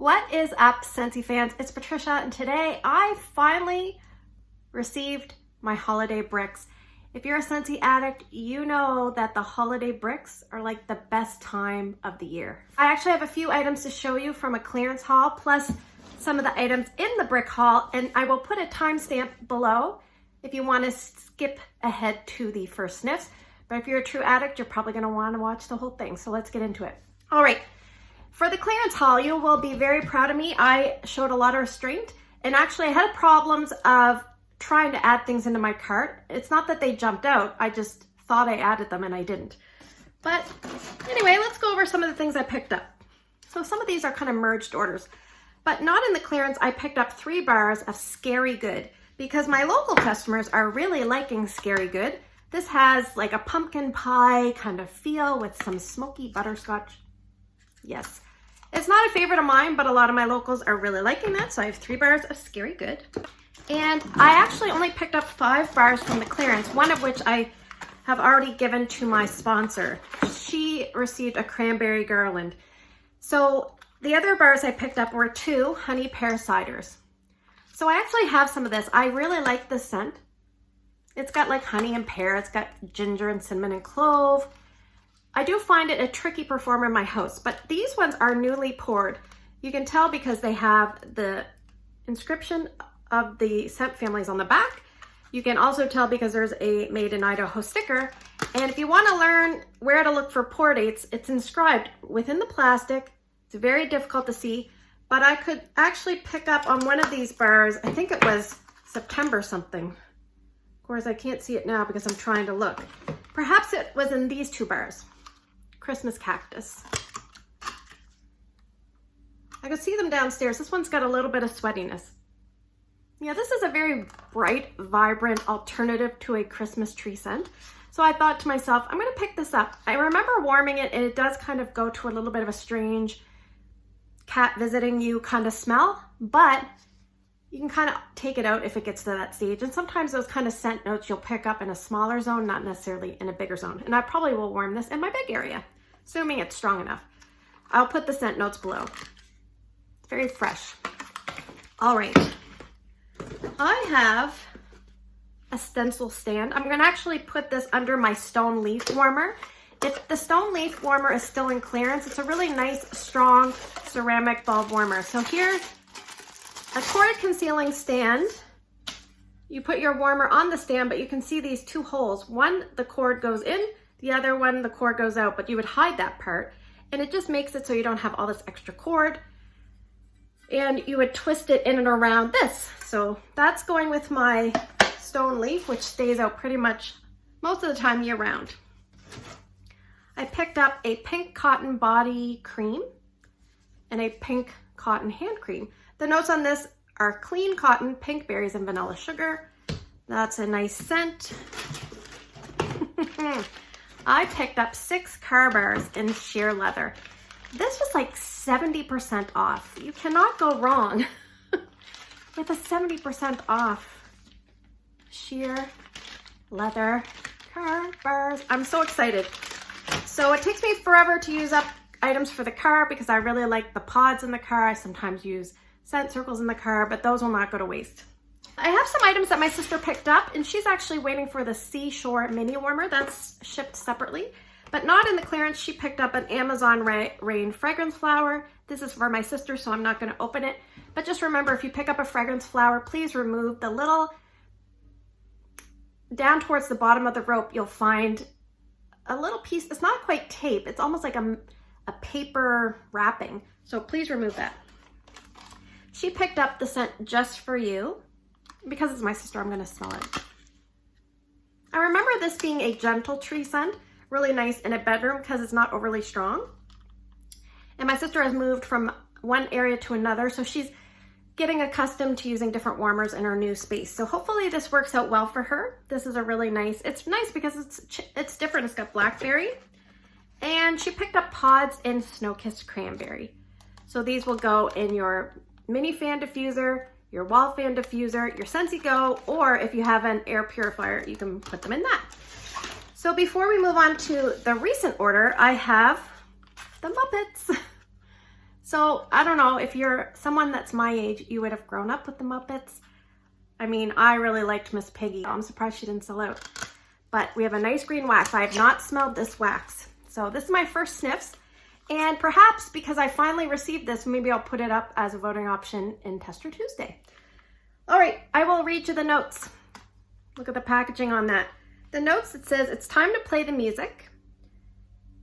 What is up, Scentsy fans? It's Patricia, and today I finally received my holiday bricks. If you're a Scentsy addict, you know that the holiday bricks are like the best time of the year. I actually have a few items to show you from a clearance haul, plus some of the items in the brick haul, and I will put a timestamp below if you want to skip ahead to the first sniffs. But if you're a true addict, you're probably going to want to watch the whole thing. So let's get into it. All right. For the clearance haul, you will be very proud of me. I showed a lot of restraint, and actually I had problems of trying to add things into my cart. It's not that they jumped out. I just thought I added them and I didn't. But anyway, let's go over some of the things I picked up. So some of these are kind of merged orders, but not in the clearance. I picked up 3 bars of Scary Good because my local customers are really liking Scary Good. This has like a pumpkin pie kind of feel with some smoky butterscotch. Yes, it's not a favorite of mine, but a lot of my locals are really liking that. So I have 3 bars of Scary Good. And I actually only picked up 5 bars from the clearance, one of which I have already given to my sponsor. She received a cranberry garland. So the other bars I picked up were 2 honey pear ciders. So I actually have some of this. I really like this scent. It's got like honey and pear. It's got ginger and cinnamon and clove. I do find it a tricky performer in my house, but these ones are newly poured. You can tell because they have the inscription of the scent families on the back. You can also tell because there's a Made in Idaho sticker. And if you want to learn where to look for pour dates, it's inscribed within the plastic. It's very difficult to see, but I could actually pick up on one of these bars. I think it was September something. Of course, I can't see it now because I'm trying to look. Perhaps it was in these 2 bars. Christmas Cactus. I could see them downstairs. This one's got a little bit of sweatiness. Yeah, this is a very bright, vibrant alternative to a Christmas tree scent. So I thought to myself, I'm going to pick this up. I remember warming it, and it does kind of go to a little bit of a strange cat visiting you kind of smell, but you can kind of take it out if it gets to that stage. And sometimes those kind of scent notes you'll pick up in a smaller zone, not necessarily in a bigger zone. And I probably will warm this in my big area, assuming it's strong enough. I'll put the scent notes below. It's very fresh. All right. I have a stencil stand. I'm going to actually put this under my stone leaf warmer. If the stone leaf warmer is still in clearance, it's a really nice, strong ceramic bulb warmer. So here's a cord concealing stand. You put your warmer on the stand, but you can see these 2 holes. One, the cord goes in, the other one, the cord goes out, but you would hide that part. And it just makes it so you don't have all this extra cord. And you would twist it in and around this. So that's going with my stone leaf, which stays out pretty much most of the time year round. I picked up a pink cotton body cream and a pink cotton hand cream. The notes on this are clean cotton, pink berries, and vanilla sugar. That's a nice scent. I picked up 6 car bars in sheer leather. This was like 70% off. You cannot go wrong with a 70% off sheer leather car bars. I'm so excited. So it takes me forever to use up items for the car because I really like the pods in the car. I sometimes use scent circles in the car, but those will not go to waste. I have some items that my sister picked up, and she's actually waiting for the Seashore mini warmer. That's shipped separately, but not in the clearance. She picked up an Amazon Rain fragrance flower. This is for my sister, so I'm not going to open it. But just remember, if you pick up a fragrance flower, please remove the little, down towards the bottom of the rope, you'll find a little piece. It's not quite tape. It's almost like a paper wrapping. So please remove that. She picked up the scent Just For You. Because it's my sister, I'm going to smell it. I remember this being a gentle tree scent, really nice in a bedroom because it's not overly strong. And my sister has moved from one area to another, so she's getting accustomed to using different warmers in her new space. So hopefully this works out well for her. This is a really nice, it's nice because it's different. It's got blackberry. And she picked up pods in Snow-Kissed Cranberry. So these will go in your mini fan diffuser, your wall fan diffuser, your Scentsy Go, or if you have an air purifier, you can put them in that. So before we move on to the recent order, I have the MUPPETS. So I don't know if you're someone that's my age, you would have grown up with the Muppets. I mean, I really liked Miss Piggy. I'm surprised she didn't sell out. But we have a nice green wax. I have not smelled this wax. So this is my first sniffs. And perhaps because I finally received this, maybe I'll put it up as a voting option in Tester Tuesday. All right, I will read you the notes. Look at the packaging on that. The notes, it says, it's time to play the music.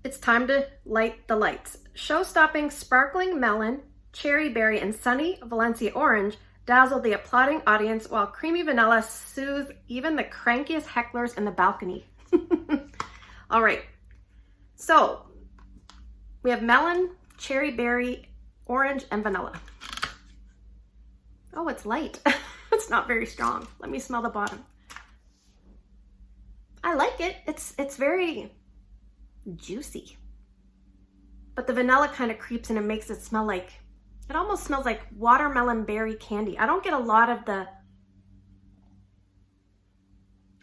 It's time to light the lights. Show-stopping sparkling melon, cherry berry, and sunny Valencia orange dazzle the applauding audience, while creamy vanilla soothes even the crankiest hecklers in the balcony. All right, so we have melon, cherry berry, orange, and vanilla. Oh, it's light. It's not very strong. Let me smell the bottom. I like it. It's very juicy. But the vanilla kind of creeps in and makes it smell like, it almost smells like watermelon berry candy. I don't get a lot of the,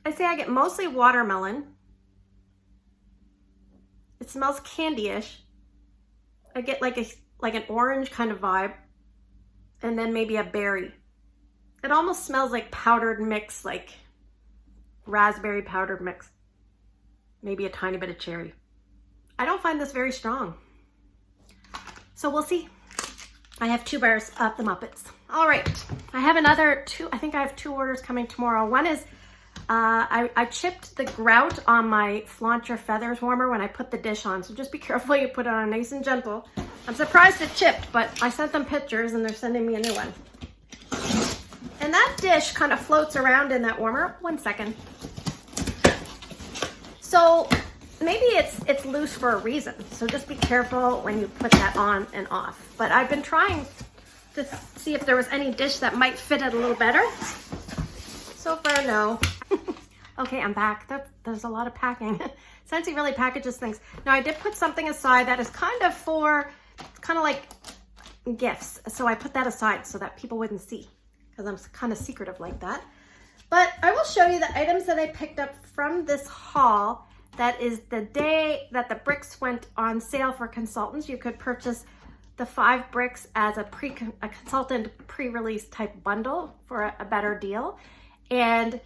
I say I get mostly watermelon. It smells candy-ish. I get like an orange kind of vibe, and then maybe a berry. It almost smells like powdered mix, like raspberry powdered mix. Maybe a tiny bit of cherry. I don't find this very strong. So we'll see. I have 2 bars of the Muppets. All right, I have another 2, I think I have 2 orders coming tomorrow. One is, I chipped the grout on my Flaunt Your Feathers warmer when I put the dish on, so just be careful you put it on nice and gentle. I'm surprised it chipped, but I sent them pictures and they're sending me a new one. And that dish kind of floats around in that warmer. 1 second. So maybe it's loose for a reason, so just be careful when you put that on and off. But I've been trying to see if there was any dish that might fit it a little better. So far, no. Okay, I'm back. There's a lot of packing. Scentsy really packages things. Now, I did put something aside that is kind of for, it's kind of like gifts. So I put that aside so that people wouldn't see, because I'm kind of secretive like that. But I will show you the items that I picked up from this haul. That is the day that the bricks went on sale for consultants. You could purchase the 5 bricks as a consultant pre-release type bundle for a better deal. And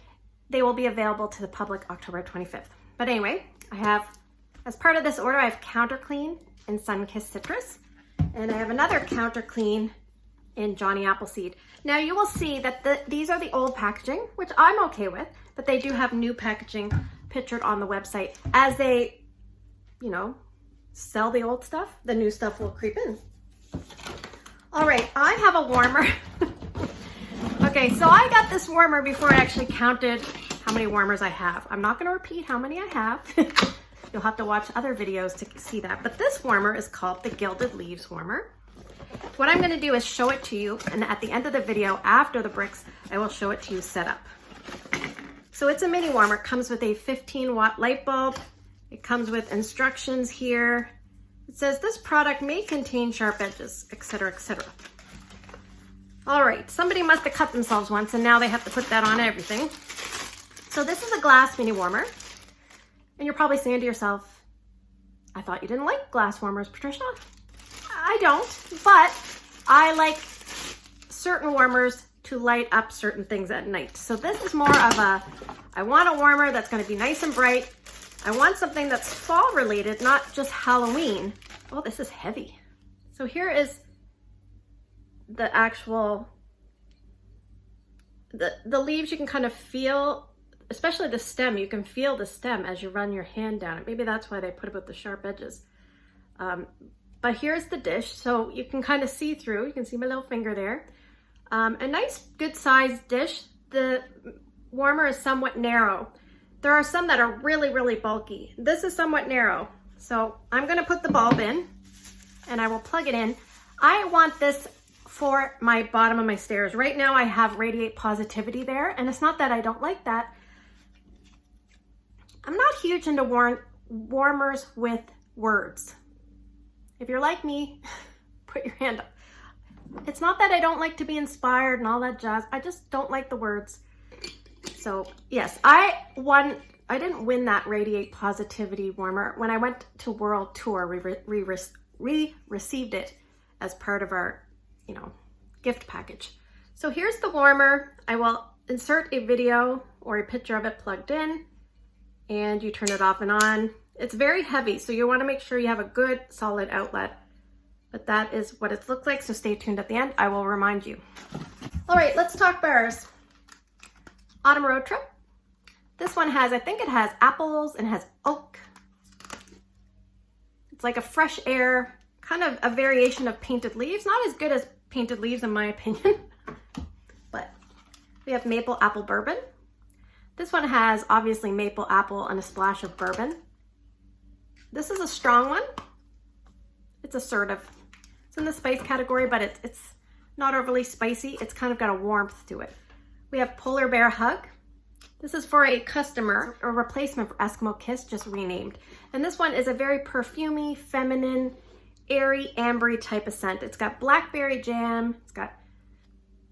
they will be available to the public October 25th. But anyway, I have, as part of this order, I have Counter Clean in Sun-Kissed Citrus. And I have another Counter Clean in Johnny Appleseed. Now you will see that these are the old packaging, which I'm okay with, but they do have new packaging pictured on the website. As they, you know, sell the old stuff, the new stuff will creep in. All right, I have a warmer. Okay, so I got this warmer before I actually counted how many warmers I have. I'm not gonna repeat how many I have. You'll have to watch other videos to see that. But this warmer is called the Gilded Leaves Warmer. What I'm gonna do is show it to you, and at the end of the video, after the bricks, I will show it to you set up. So it's a mini warmer. It comes with a 15-watt light bulb. It comes with instructions here. It says this product may contain sharp edges, etc., etc. All right, somebody must have cut themselves once and now they have to put that on everything. So this is a glass mini warmer. And you're probably saying to yourself, I thought you didn't like glass warmers, Patricia. I don't, but I like certain warmers to light up certain things at night. So this is more of a, I want a warmer that's gonna be nice and bright. I want something that's fall related, not just Halloween. Oh, this is heavy. So here is the actual, the leaves you can kind of feel, especially the stem, you can feel the stem as you run your hand down it. Maybe that's why they put it with the sharp edges. But here's the dish, so you can kind of see through. You can see my little finger there. A nice, good sized dish. The warmer is somewhat narrow. There are some that are really, really bulky. This is somewhat narrow. So I'm gonna put the bulb in and I will plug it in. I want this for my bottom of my stairs. Right now I have Radiate Positivity there, and it's not that I don't like that. I'm not huge into warmers with words. If you're like me, put your hand up. It's not that I don't like to be inspired and all that jazz. I just don't like the words. So yes, I didn't win that Radiate Positivity warmer. When I went to World Tour, we received it as part of our, you know, gift package. So here's the warmer. I will insert a video or a picture of it plugged in, and you turn it off and on. It's very heavy, so you want to make sure you have a good solid outlet. But that is what it looks like, so stay tuned at the end. I will remind you. All right, let's talk bears. Autumn Road Trip. This one has, I think it has apples and has oak. It's like a fresh air, kind of a variation of painted leaves. Not as good as painted leaves in my opinion, but we have maple apple bourbon. This one has obviously maple apple and a splash of bourbon. This is a strong one. It's assertive. It's in the spice category, but it's not overly spicy. It's kind of got a warmth to it. We have Polar Bear Hug. This is for a customer, a replacement for Eskimo Kiss, just renamed. And this one is a very perfumey, feminine, airy, ambery type of scent. It's got blackberry jam. It's got,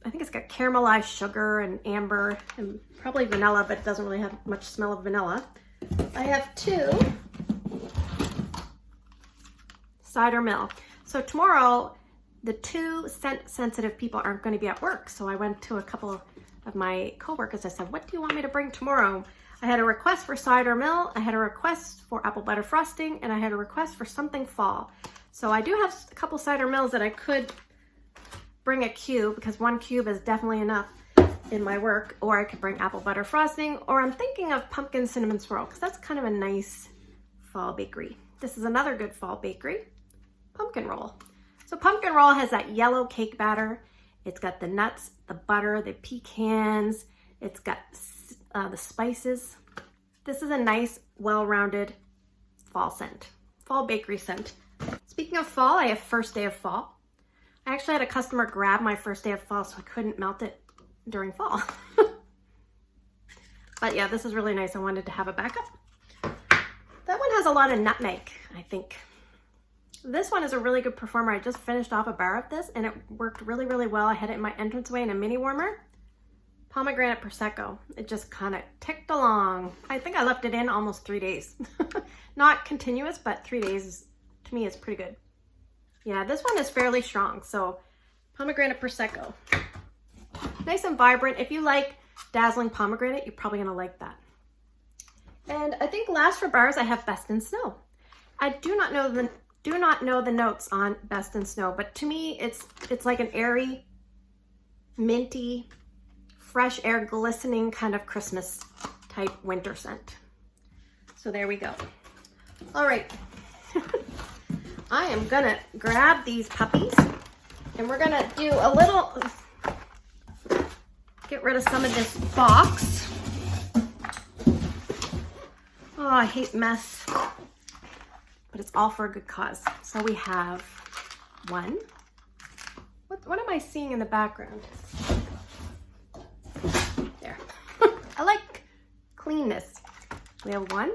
I think it's got caramelized sugar and amber and probably vanilla, but it doesn't really have much smell of vanilla. I have two Cider Mill. So tomorrow, the two scent sensitive people aren't going to be at work. So I went to a couple of my coworkers. I said, what do you want me to bring tomorrow? I had a request for Cider Mill. I had a request for apple butter frosting, and I had a request for something fall. So I do have a couple Cider Mills that I could bring a cube, because one cube is definitely enough in my work, or I could bring apple butter frosting, or I'm thinking of pumpkin cinnamon swirl, because that's kind of a nice fall bakery. This is another good fall bakery, pumpkin roll. So pumpkin roll has that yellow cake batter. It's got the nuts, the butter, the pecans. It's got the spices. This is a nice, well-rounded fall scent, fall bakery scent. Speaking of fall, I have first day of fall. I actually had a customer grab my first day of fall, so I couldn't melt it during fall. But yeah, this is really nice. I wanted to have a backup. That one has a lot of nutmeg, I think. This one is a really good performer. I just finished off a bar of this and it worked really, really well. I had it in my entranceway in a mini warmer. Pomegranate Prosecco. It just kind of ticked along. I think I left it in almost 3 days. Not continuous, but 3 days to me is pretty good. Yeah, this one is fairly strong. So Pomegranate Prosecco. Nice and vibrant. If you like dazzling pomegranate, you're probably gonna like that. And I think last for bars, I have Best in Snow. I do not know the notes on Best in Snow, but to me, it's like an airy, minty, fresh air, glistening kind of Christmas type winter scent. So there we go. All right. I am gonna grab these puppies and we're gonna do a little, get rid of some of this box. Oh, I hate mess, but it's all for a good cause. So we have one. What am I seeing in the background? There. I like cleanness. We have 1,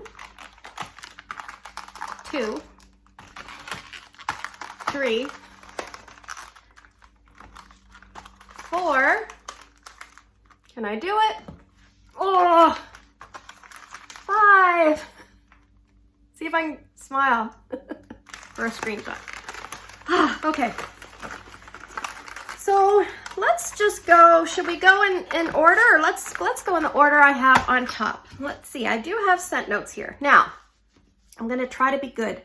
2, 3, 4. Can I do it? Oh, 5. See if I can smile for a screenshot. Okay. So let's just go. Should we go in order? Or let's go in the order I have on top. Let's see. I do have scent notes here. Now, I'm going to try to be good.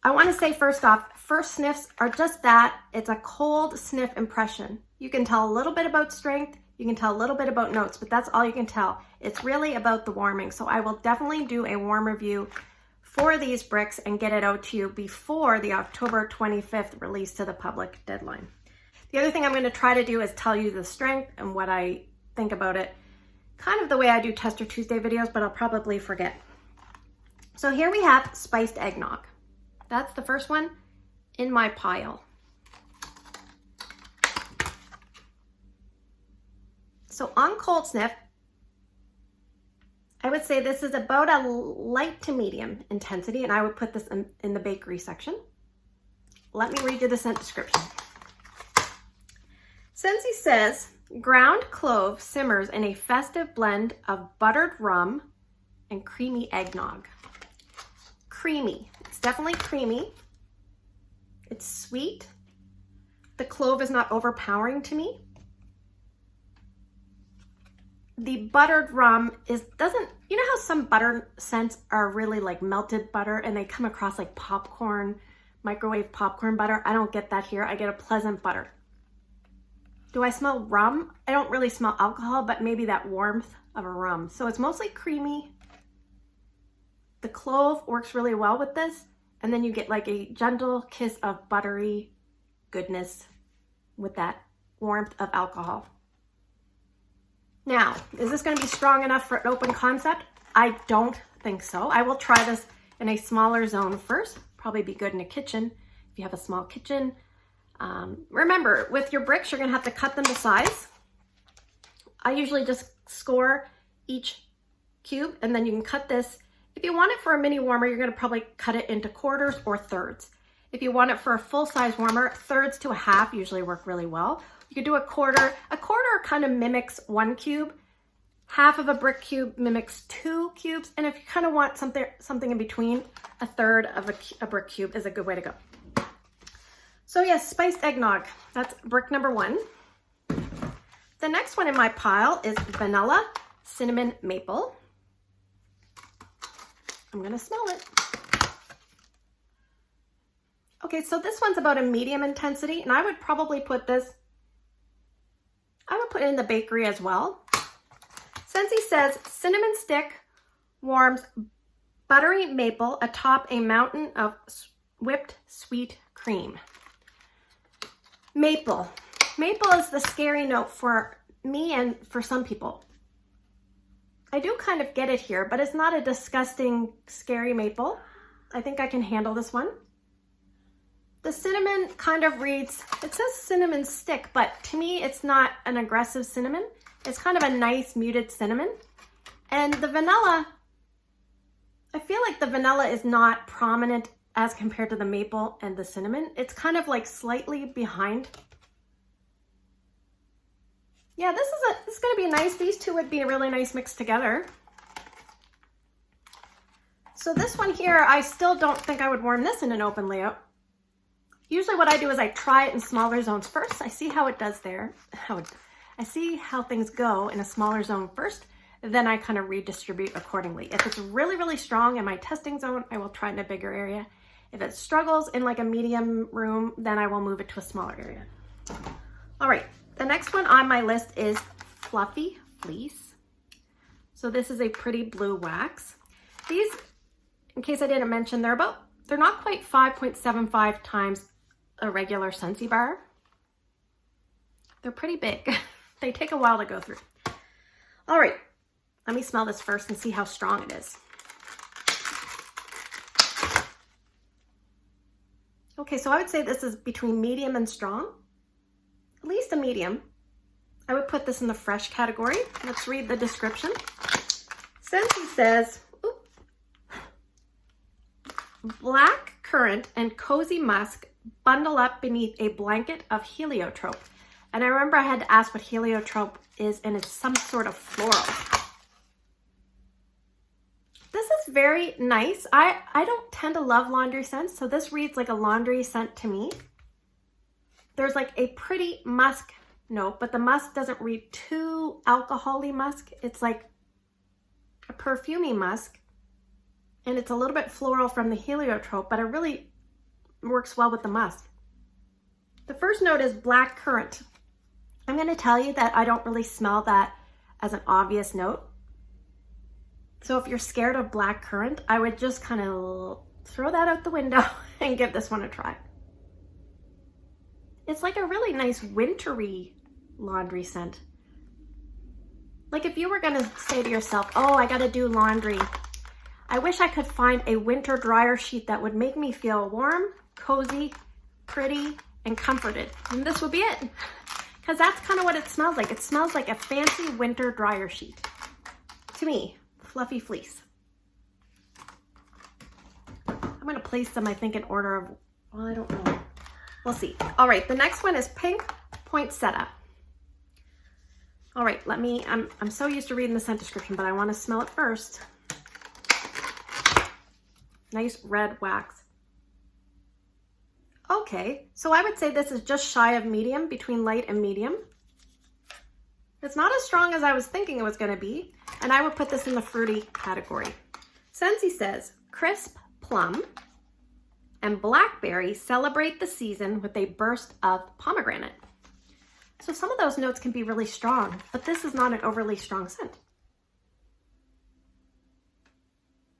I want to say first off, first sniffs are just that. It's a cold sniff impression. You can tell a little bit about strength. You can tell a little bit about notes, but that's all you can tell. It's really about the warming. So I will definitely do a warm review for these bricks and get it out to you before the October 25th release to the public deadline. The other thing I'm going to try to do is tell you the strength and what I think about it, kind of the way I do Tester Tuesday videos, but I'll probably forget. So here we have spiced eggnog. That's the first one in my pile. So on cold sniff, I would say this is about a light to medium intensity, and I would put this in the bakery section. Let me read you the scent description. Scentsy says, ground clove simmers in a festive blend of buttered rum and creamy eggnog. Creamy. It's definitely creamy. It's sweet. The clove is not overpowering to me. The buttered rum doesn't, you know how some butter scents are really like melted butter and they come across like popcorn, microwave popcorn butter? I don't get that here. I get a pleasant butter. Do I smell rum? I don't really smell alcohol, but maybe that warmth of a rum. So it's mostly creamy. The clove works really well with this. And then you get like a gentle kiss of buttery goodness with that warmth of alcohol. Now, is this going to be strong enough for an open concept? I don't think so. I will try this in a smaller zone first. Probably be good in a kitchen if you have a small kitchen. Remember, with your bricks, you're going to have to cut them to size. I usually just score each cube, and then you can cut this. If you want it for a mini warmer, you're going to probably cut it into quarters or thirds. If you want it for a full-size warmer, thirds to a half usually work really well. You could do a quarter. A quarter kind of mimics 1 cube. Half of a brick cube mimics 2 cubes. And if you kind of want something in between, a third of a brick cube is a good way to go. So yes, spiced eggnog. That's brick number 1. The next one in my pile is vanilla cinnamon maple. I'm gonna smell it. Okay, so this one's about a medium intensity, and I would probably put this, I would put it in the bakery as well. Scentsy says, cinnamon stick warms buttery maple atop a mountain of whipped sweet cream. Maple. Maple is the scary note for me and for some people. I do kind of get it here, but it's not a disgusting, scary maple. I think I can handle this one. The cinnamon kind of reads, it says cinnamon stick, but to me, it's not an aggressive cinnamon. It's kind of a nice muted cinnamon. And the vanilla, I feel like the vanilla is not prominent as compared to the maple and the cinnamon. It's kind of like slightly behind. Yeah, this is gonna be nice. These two would be a really nice mix together. So this one here, I still don't think I would warm this in an open layout. Usually what I do is I try it in smaller zones first. I see how it does there. I see how things go in a smaller zone first, then I kind of redistribute accordingly. If it's really, really strong in my testing zone, I will try it in a bigger area. If it struggles in like a medium room, then I will move it to a smaller area. All right, the next one on my list is Fluffy Fleece. So this is a pretty blue wax. These, in case I didn't mention, they're not quite 5.75 times a regular Scentsy bar. They're pretty big. They take a while to go through. All right, let me smell this first and see how strong it is. Okay, so I would say this is between medium and strong, at least a medium. I would put this in the fresh category. Let's read the description. Scentsy says, black currant and cozy musk bundle up beneath a blanket of heliotrope. And I remember I had to ask what heliotrope is, and it's some sort of floral. This is very nice. I don't tend to love laundry scents, so this reads like a laundry scent to me. There's like a pretty musk note, but the musk doesn't read too alcohol-y musk. It's like a perfumey musk, and it's a little bit floral from the heliotrope, but it really works well with the musk. The first note is black currant. I'm going to tell you that I don't really smell that as an obvious note. So if you're scared of black currant, I would just kind of throw that out the window and give this one a try. It's like a really nice wintry laundry scent. Like if you were going to say to yourself, oh, I got to do laundry. I wish I could find a winter dryer sheet that would make me feel warm, cozy, pretty, and comforted. And this would be it. Because that's kind of what it smells like. It smells like a fancy winter dryer sheet. To me, Fluffy Fleece. I'm going to place them, I think, in order of, well, I don't know. We'll see. All right, the next one is Pink Poinsettia. All right, I'm so used to reading the scent description, but I want to smell it first. Nice red wax. Okay, so I would say this is just shy of medium, between light and medium. It's not as strong as I was thinking it was going to be, and I would put this in the fruity category. Scentsy says, crisp plum and blackberry celebrate the season with a burst of pomegranate. So some of those notes can be really strong, but this is not an overly strong scent.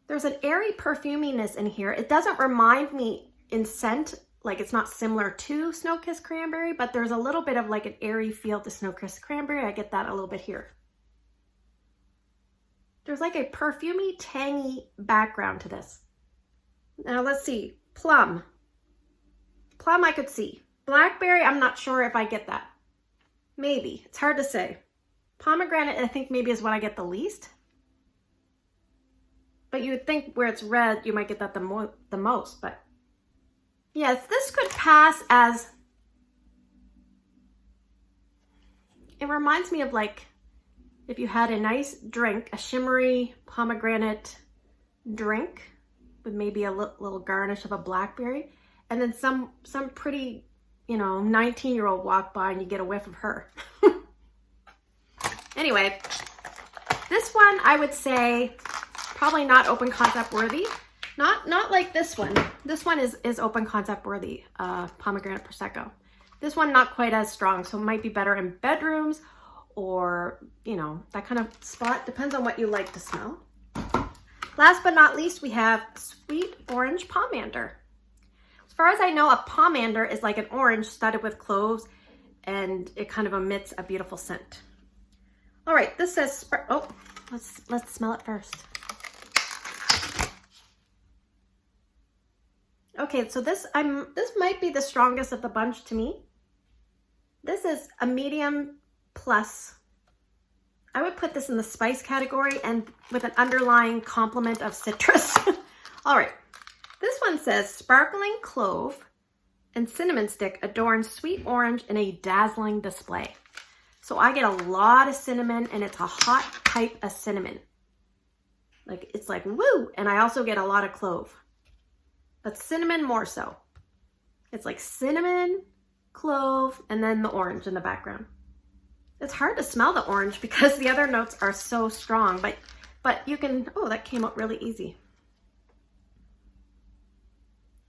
There's an airy perfuminess in here. It doesn't remind me in scent, like it's not similar to Snow-Kissed Cranberry, but there's a little bit of like an airy feel to Snow-Kissed Cranberry. I get that a little bit here. There's like a perfumey, tangy background to this. Now let's see, plum. Plum I could see. Blackberry, I'm not sure if I get that. Maybe, it's hard to say. Pomegranate, I think maybe is what I get the least. But you would think where it's red, you might get that the most, but yes, this could pass as, it reminds me of like, if you had a nice drink, a shimmery pomegranate drink with maybe a little garnish of a blackberry, and then some pretty, you know, 19-year-old walk by and you get a whiff of her. Anyway, this one I would say probably not open concept worthy. Not like this one. This one is open concept worthy, pomegranate prosecco. This one not quite as strong, so it might be better in bedrooms or, you know, that kind of spot. Depends on what you like to smell. Last but not least, we have sweet orange pomander. As far as I know, a pomander is like an orange studded with cloves, and it kind of emits a beautiful scent. All right, this says, oh, let's smell it first. Okay, so this might be the strongest of the bunch to me. This is a medium plus. I would put this in the spice category and with an underlying complement of citrus. All right, this one says sparkling clove and cinnamon stick adorn sweet orange in a dazzling display. So I get a lot of cinnamon, and it's a hot type of cinnamon. Like, it's like, woo! And I also get a lot of clove. But cinnamon more so. It's like cinnamon, clove, and then the orange in the background. It's hard to smell the orange because the other notes are so strong, but you can, oh, that came out really easy.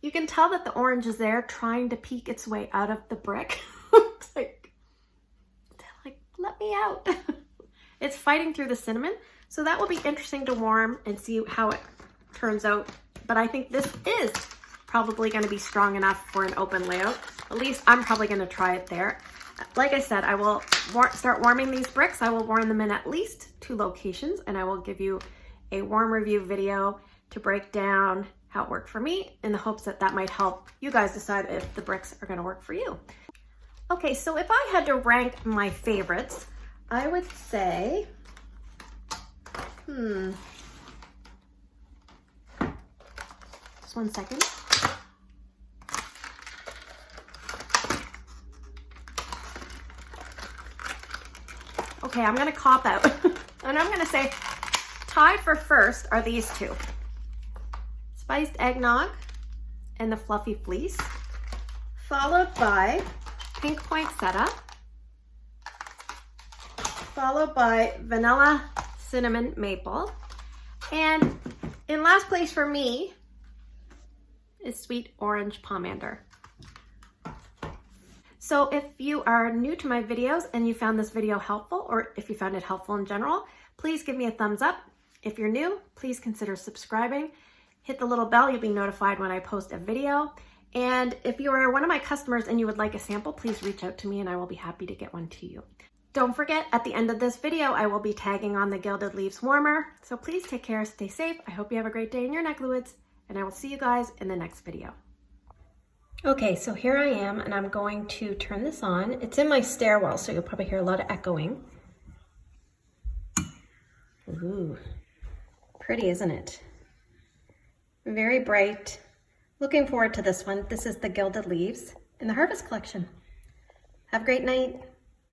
You can tell that the orange is there trying to peek its way out of the brick. It's like, let me out. It's fighting through the cinnamon. So that will be interesting to warm and see how it turns out. But I think this is probably going to be strong enough for an open layout. At least I'm probably going to try it there. Like I said, I will start warming these bricks. I will warm them in at least 2 locations, and I will give you a warm review video to break down how it worked for me, in the hopes that that might help you guys decide if the bricks are going to work for you. Okay, so if I had to rank my favorites, I would say, just 1 second. Okay, I'm gonna cop out. And I'm gonna say tied for first are these 2. Spiced Eggnog and the Fluffy Fleece, followed by Pink Poinsettia, followed by Vanilla Cinnamon Maple, and in last place for me is Sweet Orange Pomander. So if you are new to my videos and you found this video helpful, or if you found it helpful in general, please give me a thumbs up. If you're new, please consider subscribing. Hit the little bell, you'll be notified when I post a video. And if you are one of my customers and you would like a sample, please reach out to me and I will be happy to get one to you. Don't forget, at the end of this video, I will be tagging on the Gilded Leaves Warmer. So please take care, stay safe. I hope you have a great day in your neck of the woods, and I will see you guys in the next video. Okay, so here I am, and I'm going to turn this on. It's in my stairwell, so you'll probably hear a lot of echoing. Ooh, pretty, isn't it? Very bright. Looking forward to this one. This is the Gilded Leaves in the Harvest Collection. Have a great night.